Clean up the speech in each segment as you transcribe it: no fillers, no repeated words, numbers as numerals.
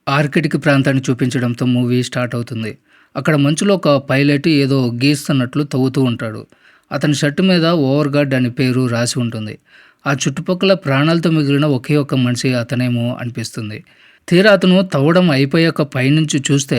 Arctic ప్రాంతాన్ని చూపించడంతో movie start అవుతుంది. అక్కడ మంచులో ఒక పైలట్ ఏదో గీస్తున్నట్లు తవ్వుతూ ఉంటాడు. అతని షర్టు మీద ఓవర్‌గార్డ్ అని పేరు రాసి ఉంటుంది. ఆ చుట్టుపక్కల ప్రాణాలతో మిగిలిన ఒకే ఒక్క మనిషి అతనేమో అనిపిస్తుంది. తీరా అతను తవ్వడం అయిపోయాక పైనుంచి చూస్తే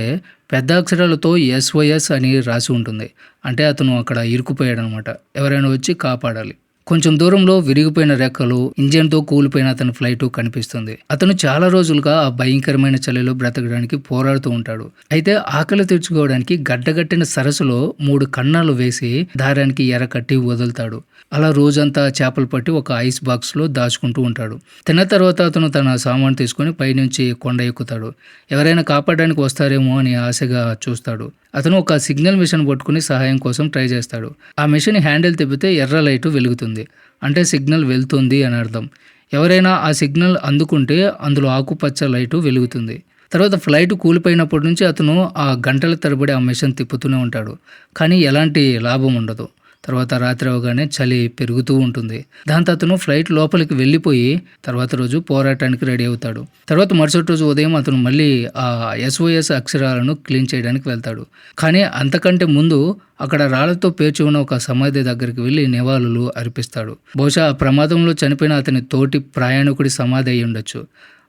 పెద్ద అక్షరాలతో ఎస్ఓఎస్ అని రాసి ఉంటుంది. అంటే అతను అక్కడ ఇరుక్కుపోయాడనమాట. ఎవరైనా వచ్చి కాపాడాలి. కొంచెం దూరంలో విరిగిపోయిన రెక్కలు, ఇంజిన్‌తో కూలిపోయిన అతని ఫ్లైటు కనిపిస్తుంది. అతను చాలా రోజులుగా ఆ భయంకరమైన చలిలో బ్రతకడానికి పోరాడుతూ ఉంటాడు. అయితే ఆకలి తీర్చుకోవడానికి గడ్డగట్టిన సరస్సులో 3 కన్నాలు వేసి దారానికి ఎర కట్టి వదులుతాడు. అలా రోజంతా చేపలు పట్టి ఒక ఐస్ బాక్స్‌లో దాచుకుంటూ ఉంటాడు. తిన్న తర్వాత అతను తన సామాను తీసుకొని పైనుంచి కొండ ఎక్కుతాడు. ఎవరైనా కాపాడడానికి వస్తారేమో అని ఆశగా చూస్తాడు. అతను ఒక సిగ్నల్ మిషన్ పట్టుకుని సహాయం కోసం ట్రై చేస్తాడు. ఆ మిషన్ హ్యాండిల్ తిప్పితే ఎర్ర లైటు వెలుగుతుంది. అంటే సిగ్నల్ వెళ్తుంది అని అర్థం. ఎవరైనా ఆ సిగ్నల్ అందుకుంటే అందులో ఆకుపచ్చ లైటు వెలుగుతుంది. తర్వాత ఫ్లైట్ కూలిపోయినప్పటి నుంచి అతను ఆ గంటల తరబడి ఆ మిషన్ తిప్పుతూనే ఉంటాడు. కానీ ఎలాంటి లాభం ఉండదు. తర్వాత రాత్రి అవగానే చలి పెరుగుతూ ఉంటుంది. దాంతో అతను ఫ్లైట్ లోపలికి వెళ్ళిపోయి తర్వాత రోజు పోరాటానికి రెడీ అవుతాడు. తర్వాత మరుసటి రోజు ఉదయం అతను మళ్ళీ ఆ ఎస్ఓఎస్ అక్షరాలను క్లీన్ చేయడానికి వెళ్తాడు. కానీ అంతకంటే ముందు అక్కడ రాళ్లతో పేర్చి ఉన్న ఒక సమాధి దగ్గరికి వెళ్ళి నివాళులు అర్పిస్తాడు. బహుశా ఆ ప్రమాదంలో చనిపోయిన అతని తోటి ప్రయాణికుడి సమాధి అయి ఉండొచ్చు.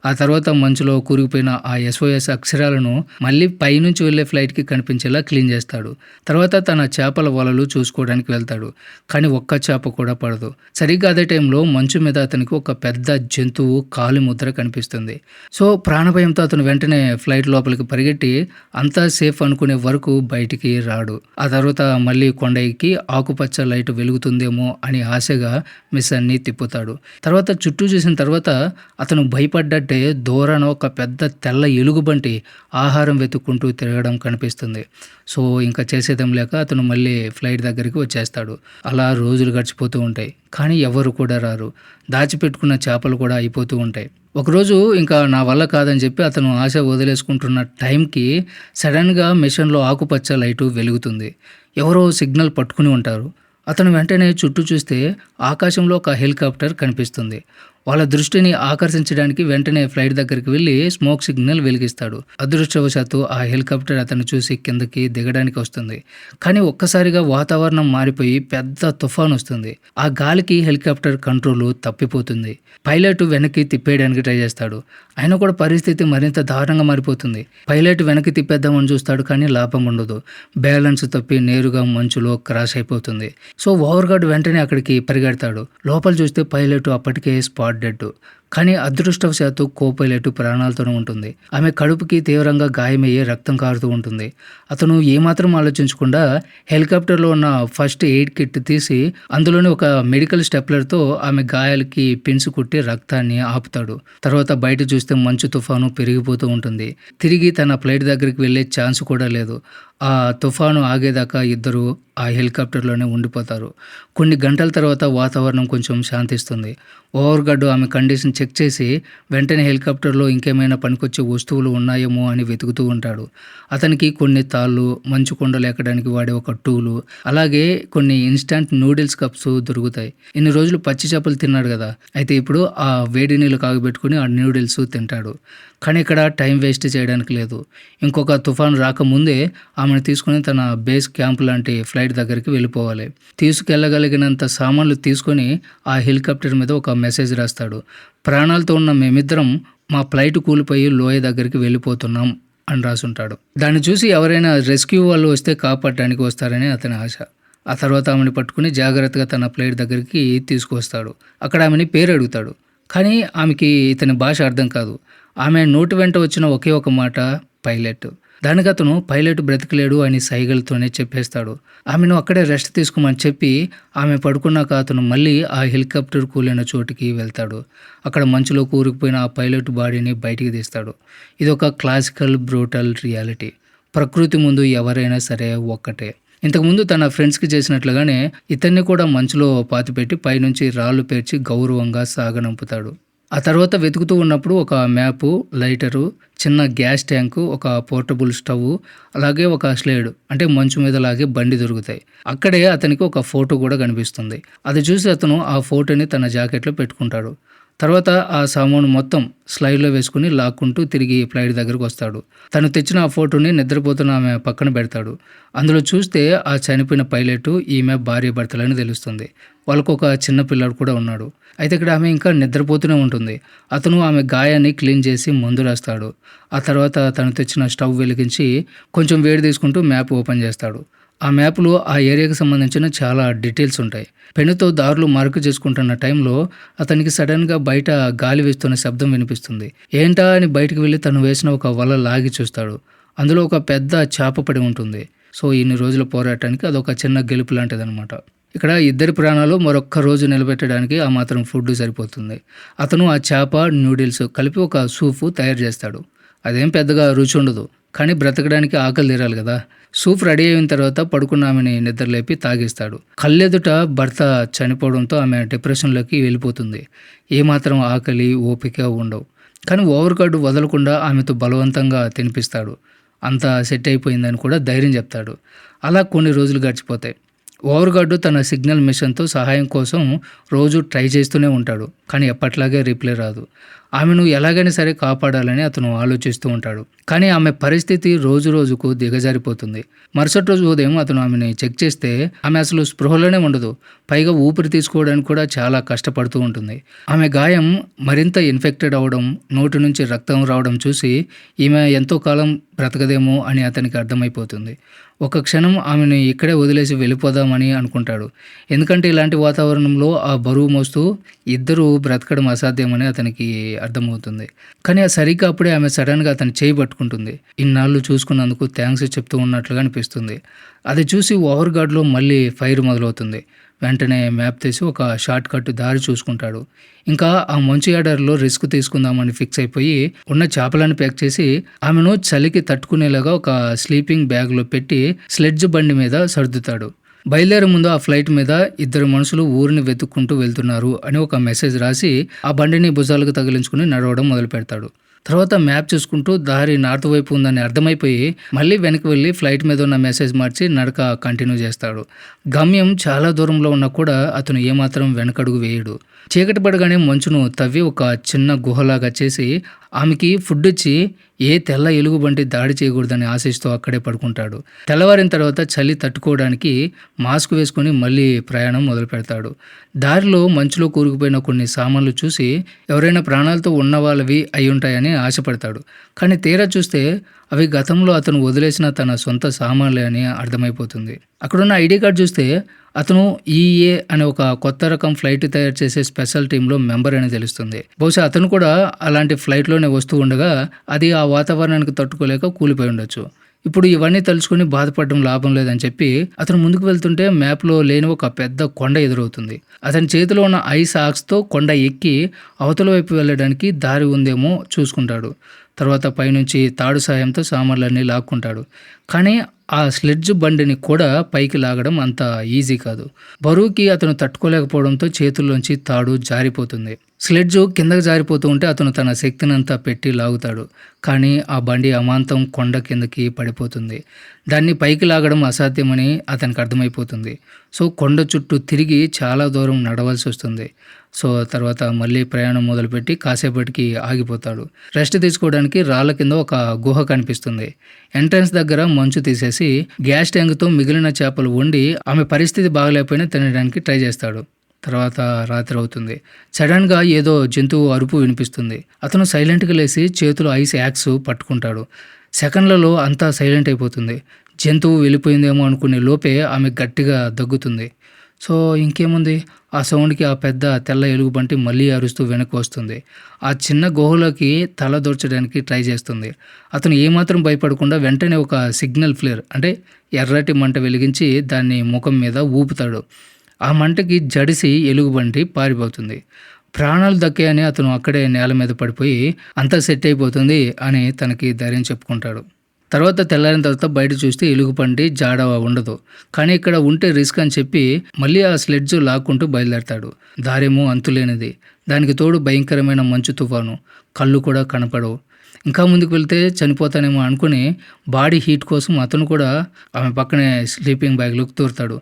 ఆ తర్వాత మంచులో కూరుకుపోయిన ఆ ఎస్ఓఎస్ అక్షరాలను మళ్ళీ పైనుంచి వెళ్ళే ఫ్లైట్‌కి కనిపించేలా క్లీన్ చేస్తాడు. తర్వాత తన చేపల వలలు చూసుకోవడానికి వెళ్తాడు. కానీ ఒక్క చేప కూడా పడదు. సరిగ్గా అదే టైంలో మంచు మీద అతనికి ఒక పెద్ద జంతువు కాలి ముద్ర కనిపిస్తుంది. సో ప్రాణభయంతో అతను వెంటనే ఫ్లైట్ లోపలికి పరిగెట్టి అంతా సేఫ్ అనుకునే వరకు బయటికి రాడు. ఆ తర్వాత మళ్ళీ కొండ ఎక్కి ఆకుపచ్చ లైట్ వెలుగుతుందేమో అని ఆశగా మిషన్‌ని తిప్పుతాడు. తర్వాత చుట్టూ చూసిన తర్వాత అతను భయపడ్డ దూరాన ఒక పెద్ద తెల్ల ఎలుగుబంటి ఆహారం వెతుక్కుంటూ తిరగడం కనిపిస్తుంది. సో ఇంకా చేసేదేం లేక అతను మళ్ళీ ఫ్లైట్ దగ్గరికి వచ్చేస్తాడు. అలా రోజులు గడిచిపోతూ ఉంటాయి. కానీ ఎవరు కూడా రారు. దాచిపెట్టుకున్న చేపలు కూడా అయిపోతూ ఉంటాయి. ఒకరోజు ఇంకా నా వల్ల కాదని చెప్పి అతను ఆశ వదిలేసుకుంటున్న టైంకి సడన్గా మిషన్లో ఆకుపచ్చ లైటు వెలుగుతుంది. ఎవరో సిగ్నల్ పట్టుకుని ఉంటారు. అతను వెంటనే చుట్టూ చూస్తే ఆకాశంలో ఒక హెలికాప్టర్ కనిపిస్తుంది. వాళ్ళ దృష్టిని ఆకర్షించడానికి వెంటనే ఫ్లైట్ దగ్గరికి వెళ్ళి స్మోక్ సిగ్నల్ వెలిగిస్తాడు. అదృష్టవశాత్తు ఆ హెలికాప్టర్ అతను చూసి కిందకి దిగడానికి వస్తుంది. కానీ ఒక్కసారిగా వాతావరణం మారిపోయి పెద్ద తుఫాన్ వస్తుంది. ఆ గాలికి హెలికాప్టర్ కంట్రోల్ తప్పిపోతుంది. పైలట్ వెనక్కి తిప్పేయడానికి ట్రై చేస్తాడు. అయినా కూడా పరిస్థితి మరింత దారుణంగా మారిపోతుంది. పైలట్ వెనక్కి తిప్పేద్దామని చూస్తాడు కానీ లాభం ఉండదు. బ్యాలెన్స్ తప్పి నేరుగా మంచులో క్రాష్ అయిపోతుంది. సో ఓవర్గార్డ్ వెంటనే అక్కడికి పరిగెడతాడు. లోపల చూస్తే పైలట్ అప్పటికే స్పాట్ డెడ్. కానీ అదృష్టవశాత్తు కో-పైలట్ ప్రాణాలతోనే ఉంటుంది. ఆమె కడుపుకి తీవ్రంగా గాయమయ్యే రక్తం కారుతూ ఉంటుంది. అతను ఏమాత్రం ఆలోచించకుండా హెలికాప్టర్లో ఉన్న ఫస్ట్ ఎయిడ్ కిట్ తీసి అందులోని ఒక మెడికల్ స్టెప్లర్తో ఆమె గాయాలకి పిన్స్ కుట్టి రక్తాన్ని ఆపుతాడు. తర్వాత బయట చూస్తే మంచు తుఫాను పెరిగిపోతూ ఉంటుంది. తిరిగి తన ఫ్లైట్ దగ్గరికి వెళ్ళే ఛాన్స్ కూడా లేదు. ఆ తుఫాను ఆగేదాకా ఇద్దరు ఆ హెలికాప్టర్లోనే ఉండిపోతారు. కొన్ని గంటల తర్వాత వాతావరణం కొంచెం శాంతిస్తుంది. ఓవర్గార్డ్ ఆమె కండిషన్ చెక్ చేసి వెంటనే హెలికాప్టర్లో ఇంకేమైనా పనికొచ్చే వస్తువులు ఉన్నాయేమో అని వెతుకుతూ ఉంటాడు. అతనికి కొన్ని తాళ్ళు, మంచు కొండలు ఎక్కడానికి వాడే ఒక టూలు, అలాగే కొన్ని ఇన్స్టంట్ నూడిల్స్ కప్స్ దొరుకుతాయి. ఇన్ని రోజులు పచ్చి చేపలు తిన్నాడు కదా, అయితే ఇప్పుడు ఆ వేడి నీళ్ళు కాగబెట్టుకుని ఆ నూడిల్స్ తింటాడు. కానీ ఇక్కడ టైం వేస్ట్ చేయడానికి లేదు. ఇంకొక తుఫాను రాకముందే ఆమెను తీసుకుని తన బేస్ క్యాంప్ లాంటి ఫ్లైట్ దగ్గరికి వెళ్ళిపోవాలి. తీసుకెళ్ళగలిగినంత సామాన్లు తీసుకొని ఆ హెలికాప్టర్ మీద ఒక మెసేజ్ రాస్తాడు. ప్రాణాలతో ఉన్న మేమిద్దరం మా ఫ్లైట్ కూలిపోయి లోయ దగ్గరికి వెళ్ళిపోతున్నాం అని రాసుంటాడు. దాన్ని చూసి ఎవరైనా రెస్క్యూ వాళ్ళు వస్తే కాపాడడానికి వస్తారని అతని ఆశ. ఆ తర్వాత ఆమెను పట్టుకుని జాగ్రత్తగా తన ఫ్లైట్ దగ్గరికి తీసుకొస్తాడు. అక్కడ ఆమెని పేరు అడుగుతాడు. కానీ ఆమెకి ఇతని భాష అర్థం కాదు. ఆమె నోటి వెంట వచ్చిన ఒకే ఒక మాట పైలట్. దానికి అతను పైలట్ బ్రతికలేడు అని సైగలతోనే చెప్పేస్తాడు. ఆమెను అక్కడే రెస్ట్ తీసుకోమని చెప్పి ఆమె పడుకున్నాక అతను మళ్ళీ ఆ హెలికాప్టర్ కూలిన చోటుకి వెళ్తాడు. అక్కడ మంచులో కూరుకుపోయిన ఆ పైలట్ బాడీని బయటికి తీస్తాడు. ఇది ఒక క్లాసికల్ బ్రూటల్ రియాలిటీ. ప్రకృతి ముందు ఎవరైనా సరే ఒక్కటే. ఇంతకుముందు తన ఫ్రెండ్స్కి చేసినట్లుగానే ఇతన్ని కూడా మంచులో పాతిపెట్టి పైనుంచి రాళ్ళు పేర్చి గౌరవంగా సాగనంపుతాడు. ఆ తర్వాత వెతుకుతూ ఉన్నప్పుడు ఒక మ్యాపు, లైటరు, చిన్న గ్యాస్ ట్యాంకు, ఒక పోర్టబుల్ స్టవ్, అలాగే ఒక స్లేడ్ అంటే మంచు మీద లాగే బండి దొరుకుతాయి. అక్కడే అతనికి ఒక ఫోటో కూడా కనిపిస్తుంది. అది చూసి అతను ఆ ఫోటోని తన జాకెట్లో పెట్టుకుంటాడు. తర్వాత ఆ సామాను మొత్తం స్లైడ్‌లో వేసుకొని లాక్కుంటూ తిరిగి ఫ్లైట్ దగ్గరకు వస్తాడు. తను తెచ్చిన ఆ ఫోటోని నిద్రపోతున్న ఆమె పక్కన పెడతాడు. అందులో చూస్తే ఆ చనిపోయిన పైలటు ఈమె భార్యాభర్తలని తెలుస్తుంది. వాళ్ళకొక చిన్న పిల్లాడు కూడా ఉన్నాడు. అయితే ఇక్కడ ఆమె ఇంకా నిద్రపోతూనే ఉంటుంది. అతను ఆమె గాయాన్ని క్లీన్ చేసి మందు రాస్తాడు. ఆ తర్వాత తను తెచ్చిన స్టవ్ వెలిగించి కొంచెం వేడి తీసుకుంటూ మ్యాప్ ఓపెన్ చేస్తాడు. ఆ మ్యాప్‌లో ఆ ఏరియాకి సంబంధించిన చాలా డీటెయిల్స్ ఉంటాయి. పెన్నుతో దారులు మార్క్ చేసుకుంటున్న టైంలో అతనికి సడన్‌గా బయట గాలి వీస్తున్న శబ్దం వినిపిస్తుంది. ఏంటా అని బయటికి వెళ్లి తను వేసిన ఒక వల లాగి చూస్తాడు. అందులో ఒక పెద్ద చేప పడి ఉంటుంది. సో, ఇన్ని రోజుల పోరాటానికి అదొక చిన్న గెలుపు లాంటిదనమాట. ఇక్కడ ఇద్దరి ప్రాణాలు మరొక్క రోజు నిలబెట్టడానికి ఆ మాత్రం ఫుడ్ సరిపోతుంది. అతను ఆ చేప, నూడిల్స్ కలిపి ఒక సూపు తయారు చేస్తాడు. అదేం పెద్దగా రుచి ఉండదు. కానీ బ్రతకడానికి ఆకలి తీరాలి కదా! సూప్ రెడీ అయిన తర్వాత పడుకున్న ఆమెని నిద్రలేపి తాగిస్తాడు. కళ్ళెదుట భర్త చనిపోవడంతో ఆమె డిప్రెషన్‌లోకి వెళ్ళిపోతుంది. ఏమాత్రం ఆకలి, ఓపిక ఉండవు. కానీ ఓవర్ గార్డ్ వదలకుండా ఆమెతో బలవంతంగా తినిపిస్తాడు. అంతా సెట్ అయిపోయిందని కూడా ధైర్యం చెప్తాడు. అలా కొన్ని రోజులు గడిచిపోతాయి. ఓవర్ గార్డ్ తన సిగ్నల్ మిషన్‌తో సహాయం కోసం రోజు ట్రై చేస్తూనే ఉంటాడు. కానీ ఎప్పట్లాగే రిప్లై రాదు. ఆమెను ఎలాగైనా సరే కాపాడాలని అతను ఆలోచిస్తూ ఉంటాడు. కానీ ఆమె పరిస్థితి రోజు రోజుకు దిగజారిపోతుంది. మరుసటి రోజు ఉదయం అతను ఆమెని చెక్ చేస్తే ఆమె అసలు స్పృహలోనే ఉండదు. పైగా ఊపిరి తీసుకోవడానికి కూడా చాలా కష్టపడుతూ ఉంటుంది. ఆమె గాయం మరింత ఇన్ఫెక్టెడ్ అవ్వడం, నోటి నుంచి రక్తం రావడం చూసి ఈమె ఎంతో కాలం బ్రతకదేమో అని అతనికి అర్థమైపోతుంది. ఒక క్షణం ఆమెను ఇక్కడే వదిలేసి వెళ్ళిపోదామని అనుకుంటాడు. ఎందుకంటే ఇలాంటి వాతావరణంలో ఆ బరువు మోస్తూ ఇద్దరూ బ్రతకడం అసాధ్యమని అతనికి అర్థమవుతుంది. కానీ సరిగ్గా అప్పుడే ఆమె సడన్‌గా అతని చేయి పట్టుకుంటుంది. ఇన్నాళ్ళు చూసుకున్నందుకు థ్యాంక్స్ చెప్తూ ఉన్నట్లుగా అనిపిస్తుంది. అది చూసి ఓవర్ గార్డ్‌లో మళ్ళీ ఫైర్ మొదలవుతుంది. వెంటనే మ్యాప్ తీసి ఒక షార్ట్ కట్ దారి చూసుకుంటాడు. ఇంకా ఆ మంచు ఎడారిలో రిస్క్ తీసుకుందామని ఫిక్స్ అయిపోయి ఉన్న చేపలను ప్యాక్ చేసి ఆమెను చలికి తట్టుకునేలాగా ఒక స్లీపింగ్ బ్యాగ్‌లో పెట్టి స్లెడ్జ్ బండి మీద సర్దుతాడు. బయలుదేరే ముందు ఆ ఫ్లైట్ మీద ఇద్దరు మనుషులు ఊరిని వెతుక్కుంటూ వెళ్తున్నారు అని ఒక మెసేజ్ రాసి ఆ బండిని భుజాలకు తగిలించుకుని నడవడం మొదలుపెడతాడు. తర్వాత మ్యాప్ చూసుకుంటూ దారి నార్త్ వైపు ఉందని అర్థమైపోయి మళ్ళీ వెనక్కి వెళ్ళి ఫ్లైట్ మీద ఉన్న మెసేజ్ మార్చి నడక కంటిన్యూ చేస్తాడు. గమ్యం చాలా దూరంలో ఉన్నా కూడా అతను ఏమాత్రం వెనకడుగు వేయడు. చీకటి పడగానే మంచును తవ్వి ఒక చిన్న గుహలాగా చేసి ఆమెకి ఫుడ్ ఇచ్చి ఏ తెల్ల ఎలుగుబంటి దాడి చేయకూడదని ఆశిస్తూ అక్కడే పడుకుంటాడు. తెల్లవారిన తర్వాత చలి తట్టుకోవడానికి మాస్క్ వేసుకుని మళ్ళీ ప్రయాణం మొదలు పెడతాడు. దారిలో మంచులో కూరుకుపోయిన కొన్ని సామాన్లు చూసి ఎవరైనా ప్రాణాలతో ఉన్న వాళ్ళవి అయి ఉంటాయని ఆశపడతాడు. కానీ తీరా చూస్తే అవి గతంలో అతను వదిలేసిన తన సొంత సామాన్లే అని అర్థమైపోతుంది. అక్కడున్న ఐడి కార్డ్ చూస్తే అతను ఈఏ అనే ఒక కొత్త రకం ఫ్లైట్ తయారు చేసే స్పెషల్ టీంలో మెంబర్ అని తెలుస్తుంది. బహుశా అతను కూడా అలాంటి ఫ్లైట్లోనే వస్తూ ఉండగా అది ఆ వాతావరణానికి తట్టుకోలేక కూలిపోయి ఉండొచ్చు. ఇప్పుడు ఇవన్నీ తలుచుకుని బాధపడడం లాభం లేదని చెప్పి అతను ముందుకు వెళ్తుంటే మ్యాప్లో లేని ఒక పెద్ద కొండ ఎదురవుతుంది. అతని చేతిలో ఉన్న ఐస్ ఆక్స్తో కొండ ఎక్కి అవతల వైపు వెళ్ళడానికి దారి ఉందేమో చూసుకుంటాడు. తర్వాత పైనుంచి తాడు సాయంతో సామాన్లన్నీ లాక్కుంటాడు. కానీ ఆ స్లెడ్జ్ బండిని కూడా పైకి లాగడం అంత ఈజీ కాదు. బరువుకి అతను తట్టుకోలేకపోవడంతో చేతుల్లోంచి తాడు జారిపోతుంది. స్లెడ్జ్ కిందకి జారిపోతూ ఉంటే అతను తన శక్తినంతా పెట్టి లాగుతాడు. కానీ ఆ బండి అమాంతం కొండ కిందకి పడిపోతుంది. దాన్ని పైకి లాగడం అసాధ్యమని అతనికి అర్థమైపోతుంది. సో కొండ చుట్టూ తిరిగి చాలా దూరం నడవలసి వస్తుంది. సో తర్వాత మళ్ళీ ప్రయాణం మొదలుపెట్టి కాసేపటికి ఆగిపోతాడు. రెస్ట్ తీసుకోవడానికి రాళ్ళ కింద ఒక గుహ కనిపిస్తుంది. ఎంట్రన్స్ దగ్గర మంచు తీసేసి గ్యాస్ ట్యాంక్తో మిగిలిన చేపలు వండి ఆమె పరిస్థితి బాగలేకపోయినా తినడానికి ట్రై చేస్తాడు. తర్వాత రాత్రి అవుతుంది. సడన్గా ఏదో జంతువు అరుపు వినిపిస్తుంది. అతను సైలెంట్గా లేచి చేతులు ఐస్ యాక్స్ పట్టుకుంటాడు. సెకండ్లలో అంతా సైలెంట్ అయిపోతుంది. జంతువు వెళ్ళిపోయిందేమో అనుకునే లోపే ఆమె గట్టిగా దగ్గుతుంది. సో ఇంకేముంది, ఆ సౌండ్కి ఆ పెద్ద తెల్ల ఎలుగుబంటి మళ్ళీ అరుస్తూ వెనక్కి వస్తుంది. ఆ చిన్న గుహలోకి తల దూర్చడానికి ట్రై చేస్తుంది. అతను ఏమాత్రం భయపడకుండా వెంటనే ఒక సిగ్నల్ ఫ్లేర్ అంటే ఎర్రటి మంట వెలిగించి దాన్ని ముఖం మీద ఊపుతాడు. ఆ మంటకి జడిసి ఎలుగుబంటి పారిపోతుంది. ప్రాణాలు దక్కాయని అతను అక్కడే నేల మీద పడిపోయి అంతా సెట్ అయిపోతుంది అని తనకి ధైర్యం చెప్పుకుంటాడు. తర్వాత తెల్లారిన తర్వాత బయట చూస్తే ఎలుగుబంటి జాడ ఉండదు. కానీ ఇక్కడ ఉంటే రిస్క్ అని చెప్పి మళ్ళీ ఆ స్లెడ్జ్ లాక్కుంటూ బయలుదేరతాడు. దారేమో అంతులేనిది. దానికి తోడు భయంకరమైన మంచు తుఫాను. కళ్ళు కూడా కనపడవు. ఇంకా ముందుకు వెళ్తే చనిపోతానేమో అనుకుని బాడీ హీట్ కోసం అతను కూడా ఆమె పక్కనే స్లీపింగ్ బ్యాగ్లోకి దూరుతాడు.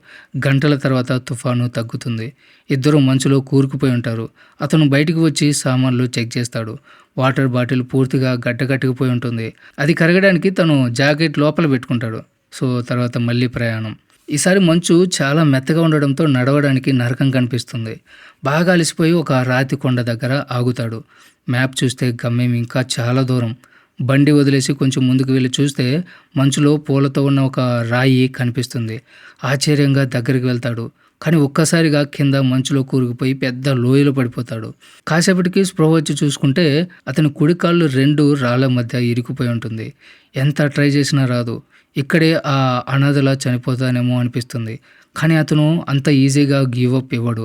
గంటల తర్వాత తుఫాను తగ్గుతుంది. ఇద్దరు మంచులో కూరుకుపోయి ఉంటారు. అతను బయటికి వచ్చి సామాన్లు చెక్ చేస్తాడు. వాటర్ బాటిల్ పూర్తిగా గడ్డకట్టుకుపోయి ఉంటుంది. అది కరగడానికి తను జాకెట్ లోపల పెట్టుకుంటాడు. సో తర్వాత మళ్ళీ ప్రయాణం. ఈసారి మంచు చాలా మెత్తగా ఉండడంతో నడవడానికి నరకం కనిపిస్తుంది. బాగా అలసిపోయి ఒక రాతి కొండ దగ్గర ఆగుతాడు. మ్యాప్ చూస్తే గమ్యం ఇంకా చాలా దూరం. బండి వదిలేసి కొంచెం ముందుకు వెళ్ళి చూస్తే మంచులో పూలతో ఉన్న ఒక రాయి కనిపిస్తుంది. ఆశ్చర్యంగా దగ్గరికి వెళ్తాడు. కానీ ఒక్కసారిగా కింద మంచులో కూరుకుపోయి పెద్ద లోయలో పడిపోతాడు. కాసేపటికి స్పృహ వచ్చి చూసుకుంటే అతని కుడి కాళ్ళు 2 రాళ్ళ మధ్య ఇరుక్కుపోయి ఉంటుంది. ఎంత ట్రై చేసినా రాదు. ఇక్కడే ఆ అనాథలా చనిపోతానేమో అనిపిస్తుంది. కానీ అతను అంత ఈజీగా గివ్ అప్ ఇవ్వడు.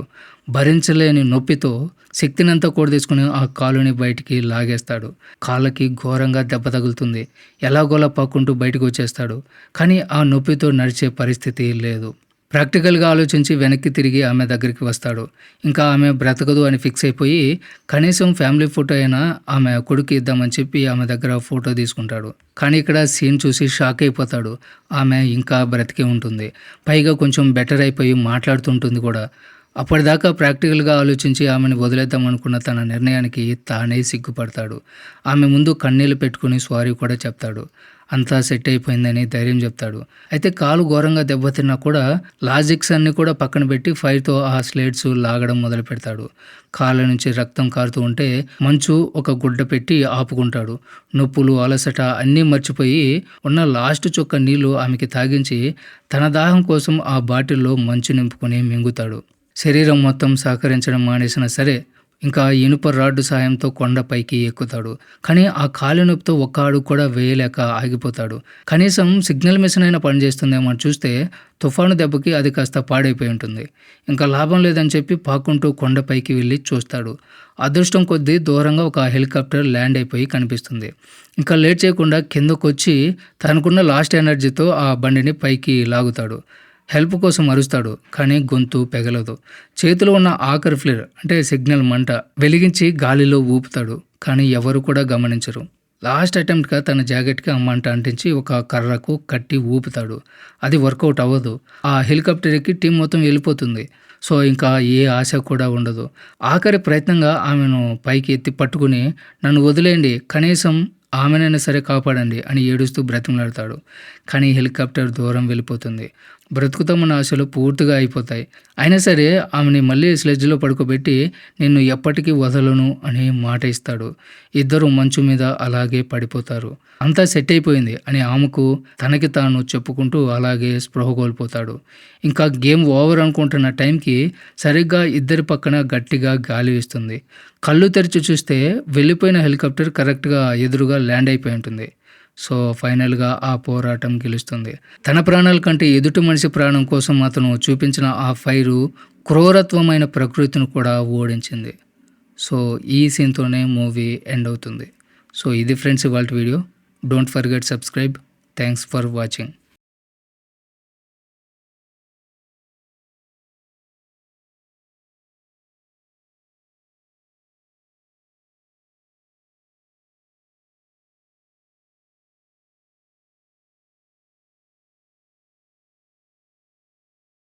భరించలేని నొప్పితో శక్తినంతా కూడదీసుకుని ఆ కాలుని బయటికి లాగేస్తాడు. కాళ్ళకి ఘోరంగా దెబ్బ తగులుతుంది. ఎలాగోలా పాక్కుంటూ బయటకు వచ్చేస్తాడు. కానీ ఆ నొప్పితో నడిచే పరిస్థితి లేదు. ప్రాక్టికల్గా ఆలోచించి వెనక్కి తిరిగి ఆమె దగ్గరికి వస్తాడు. ఇంకా ఆమె బ్రతకదు అని ఫిక్స్ అయిపోయి కనీసం ఫ్యామిలీ ఫోటో అయినా ఆమె కొడుకు ఇద్దామని చెప్పి ఆమె దగ్గర ఫోటో తీసుకుంటాడు. కానీ ఇక్కడ సీన్ చూసి షాక్ అయిపోతాడు. ఆమె ఇంకా బ్రతికే ఉంటుంది. పైగా కొంచెం బెటర్ అయిపోయి మాట్లాడుతుంటుంది కూడా. అప్పటిదాకా ప్రాక్టికల్గా ఆలోచించి ఆమెను వదిలేద్దాం అనుకున్న తన నిర్ణయానికి తానే సిగ్గుపడతాడు. ఆమె ముందు కన్నీళ్లు పెట్టుకుని సారీ కూడా చెప్తాడు. అంతా సెట్ అయిపోయిందని ధైర్యం చెప్తాడు. అయితే కాలు ఘోరంగా దెబ్బతిన్నా కూడా లాజిక్స్ అన్నీ కూడా పక్కన పెట్టి ఫైర్తో ఆ స్లేట్స్ లాగడం మొదలు పెడతాడు. కాళ్ళ నుంచి రక్తం కారుతూ ఉంటే మంచు ఒక గుడ్డ పెట్టి ఆపుకుంటాడు. నొప్పులు, అలసట అన్నీ మర్చిపోయి ఉన్న లాస్ట్ చుక్క నీళ్లు ఆమెకి తాగించి తన దాహం కోసం ఆ బాటిల్లో మంచు నింపుకొని మింగుతాడు. శరీరం మొత్తం సహకరించడం మానేసినా సరే ఇంకా ఇనుప రాడ్డు సాయంతో కొండపైకి ఎక్కుతాడు. కానీ ఆ కాలి నొప్పితో ఒక్క అడుగు కూడా వేయలేక ఆగిపోతాడు. కనీసం సిగ్నల్ మిషన్ అయినా పనిచేస్తుందేమో అని చూస్తే తుఫాను దెబ్బకి అది కాస్త పాడైపోయి ఉంటుంది. ఇంకా లాభం లేదని చెప్పి పాక్కుంటూ కొండపైకి వెళ్ళి చూస్తాడు. అదృష్టం కొద్దీ దూరంగా ఒక హెలికాప్టర్ ల్యాండ్ అయిపోయి కనిపిస్తుంది. ఇంకా లేట్ చేయకుండా కిందకొచ్చి తనకున్న లాస్ట్ ఎనర్జీతో ఆ బండిని పైకి లాగుతాడు. హెల్ప్ కోసం అరుస్తాడు. కానీ గొంతు పెగలదు. చేతిలో ఉన్న ఆఖరి ఫ్లేర్ అంటే సిగ్నల్ మంట వెలిగించి గాలిలో ఊపుతాడు. కానీ ఎవరు కూడా గమనించరు. లాస్ట్ అటెంప్ట్గా తన జాకెట్కి ఆ మంట అంటించి ఒక కర్రకు కట్టి ఊపుతాడు. అది వర్కౌట్ అవ్వదు. ఆ హెలికాప్టర్ ఎక్కి టీం మొత్తం వెళ్ళిపోతుంది. సో ఇంకా ఏ ఆశ కూడా ఉండదు. ఆఖరి ప్రయత్నంగా ఆమెను పైకి ఎత్తి పట్టుకుని నన్ను వదిలేయండి, కనీసం ఆమెనైనా సరే కాపాడండి అని ఏడుస్తూ బ్రతిమలాడతాడు. కానీ హెలికాప్టర్ దూరం వెళ్ళిపోతుంది. బ్రతుకుతామన్న ఆశలు పూర్తిగా అయిపోతాయి. అయినా సరే ఆమెని మళ్ళీ స్లెడ్జ్లో పడుకోబెట్టి నిన్ను ఎప్పటికీ వదలను అని మాట ఇస్తాడు. ఇద్దరు మంచు మీద అలాగే పడిపోతారు. అంతా సెట్ అయిపోయింది అని ఆమెకు తనకి తాను చెప్పుకుంటూ అలాగే స్పృహ కోల్పోతాడు. ఇంకా గేమ్ ఓవర్ అనుకుంటున్న టైంకి సరిగ్గా ఇద్దరి పక్కన గట్టిగా గాలి వీస్తుంది. కళ్ళు తెరిచి చూస్తే వెళ్ళిపోయిన హెలికాప్టర్ కరెక్ట్గా ఎదురుగా ల్యాండ్ అయిపోయి ఉంటుంది. సో ఫైనల్గా ఆ పోరాటం గెలుస్తుంది. తన ప్రాణాల కంటే ఎదుటి మనిషి ప్రాణం కోసం అతను చూపించిన ఆ ఫైరు క్రూరత్వమైన ప్రకృతిని కూడా ఓడించింది. సో ఈ సీన్తోనే మూవీ ఎండ్ అవుతుంది. సో ఇది ఫ్రెండ్స్ ఇవాల్టి video. Don't forget subscribe. Thanks for watching.